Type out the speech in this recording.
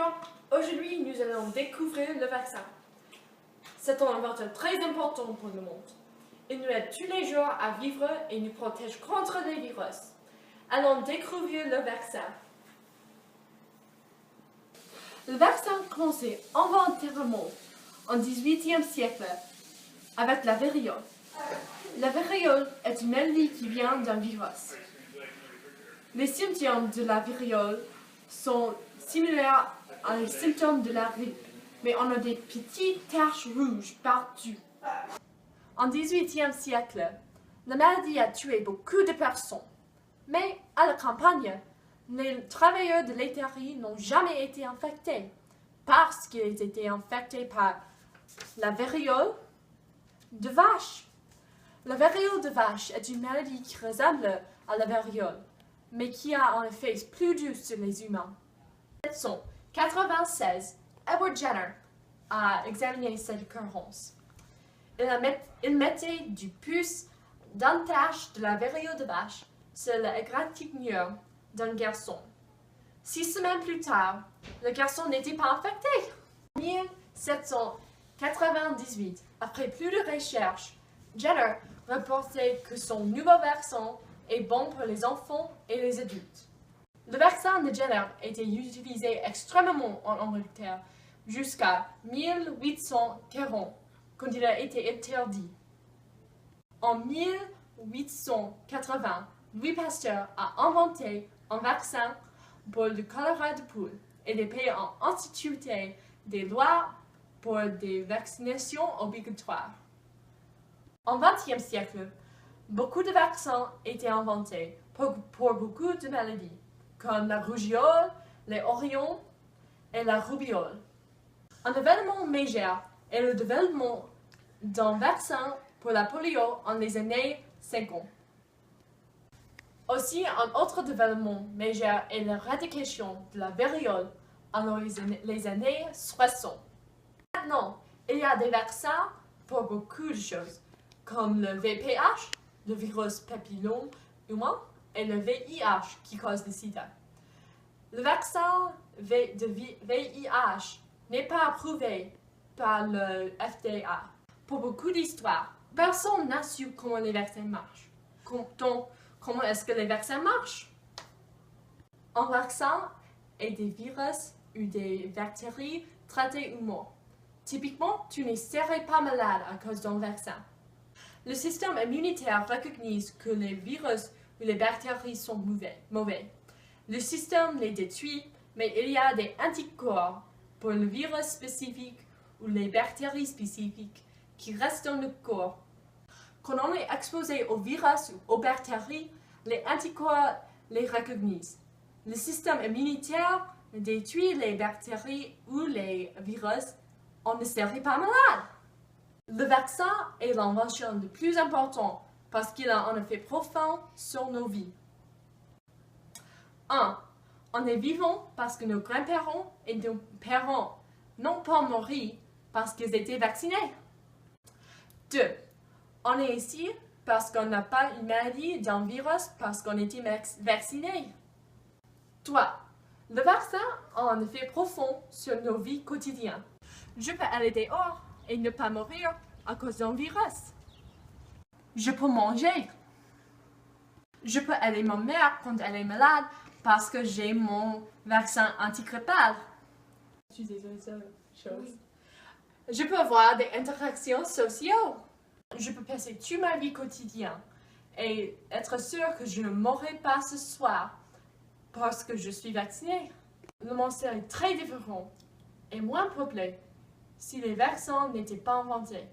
Bonjour, aujourd'hui nous allons découvrir le vaccin. C'est un inventeur très important pour le monde. Il nous aide tous les jours à vivre et nous protège contre les virus. Allons découvrir le vaccin. Le vaccin commençait involontairement au XVIIIe siècle avec la variole. La variole est une maladie qui vient d'un virus. Les symptômes de la variole sont similaires aux symptômes de la grippe, mais on a des petites taches rouges partout. Au XVIIIe siècle, la maladie a tué beaucoup de personnes, mais à la campagne, les travailleurs de laiterie n'ont jamais été infectés parce qu'ils étaient infectés par la variole de vache. La variole de vache est une maladie qui ressemble à la variole, mais qui a un effet plus dur sur les humains. En 1996, Edward Jenner a examiné cette occurrence. Il mettait du pouce d'une tache de la variole de vache sur l'égratignure d'un garçon. 6 semaines plus tard, le garçon n'était pas infecté. En 1798, après plus de recherches, Jenner reportait que son nouveau vaccin est bon pour les enfants et les adultes. Le vaccin de Jenner était utilisé extrêmement en Angleterre jusqu'à 1840, quand il a été interdit. En 1880, Louis Pasteur a inventé un vaccin pour le choléra de poule et les pays ont institué des lois pour des vaccinations obligatoires. Au XXe siècle, beaucoup de vaccins étaient inventés pour beaucoup de maladies, comme la rougeole, les orions et la roubiole. Un événement majeur est le développement d'un vaccin pour la polio en les années 50. Aussi, un autre développement majeur est l'éradication de la variole en les années 60. Maintenant, il y a des vaccins pour beaucoup de choses, comme le VPH, le virus papillome humain, et le VIH qui cause le sida. Le vaccin de VIH n'est pas approuvé par le FDA. Pour beaucoup d'histoires, personne n'a su comment les vaccins marchent. Donc, comment est-ce que les vaccins marchent? Un vaccin est des virus ou des bactéries traitées ou mortes. Typiquement, tu ne serais pas malade à cause d'un vaccin. Le système immunitaire reconnaît que les virus ou les bactéries sont mauvais. Le système les détruit, mais il y a des anticorps pour le virus spécifique ou les bactéries spécifiques qui restent dans le corps. Quand on est exposé au virus ou aux bactéries, les anticorps les reconnaissent. Le système immunitaire détruit les bactéries ou les virus, on ne serait pas malade. Le vaccin est l'invention la plus importante parce qu'il a un effet profond sur nos vies. 1. On est vivant parce que nos grands-parents et nos parents n'ont pas mouru parce qu'ils étaient vaccinés. 2. On est ici parce qu'on n'a pas une maladie d'un virus parce qu'on était vacciné. 3. Le vaccin a un effet profond sur nos vies quotidiennes. Je peux aller dehors et ne pas mourir à cause d'un virus. Je peux manger. Je peux aider ma mère quand elle est malade parce que j'ai mon vaccin antigrippal. Je peux avoir des interactions sociales. Je peux passer toute ma vie quotidienne et être sûre que je ne mourrai pas ce soir parce que je suis vaccinée. Le monde serait très différent et moins peuplé si les vaccins n'étaient pas inventés.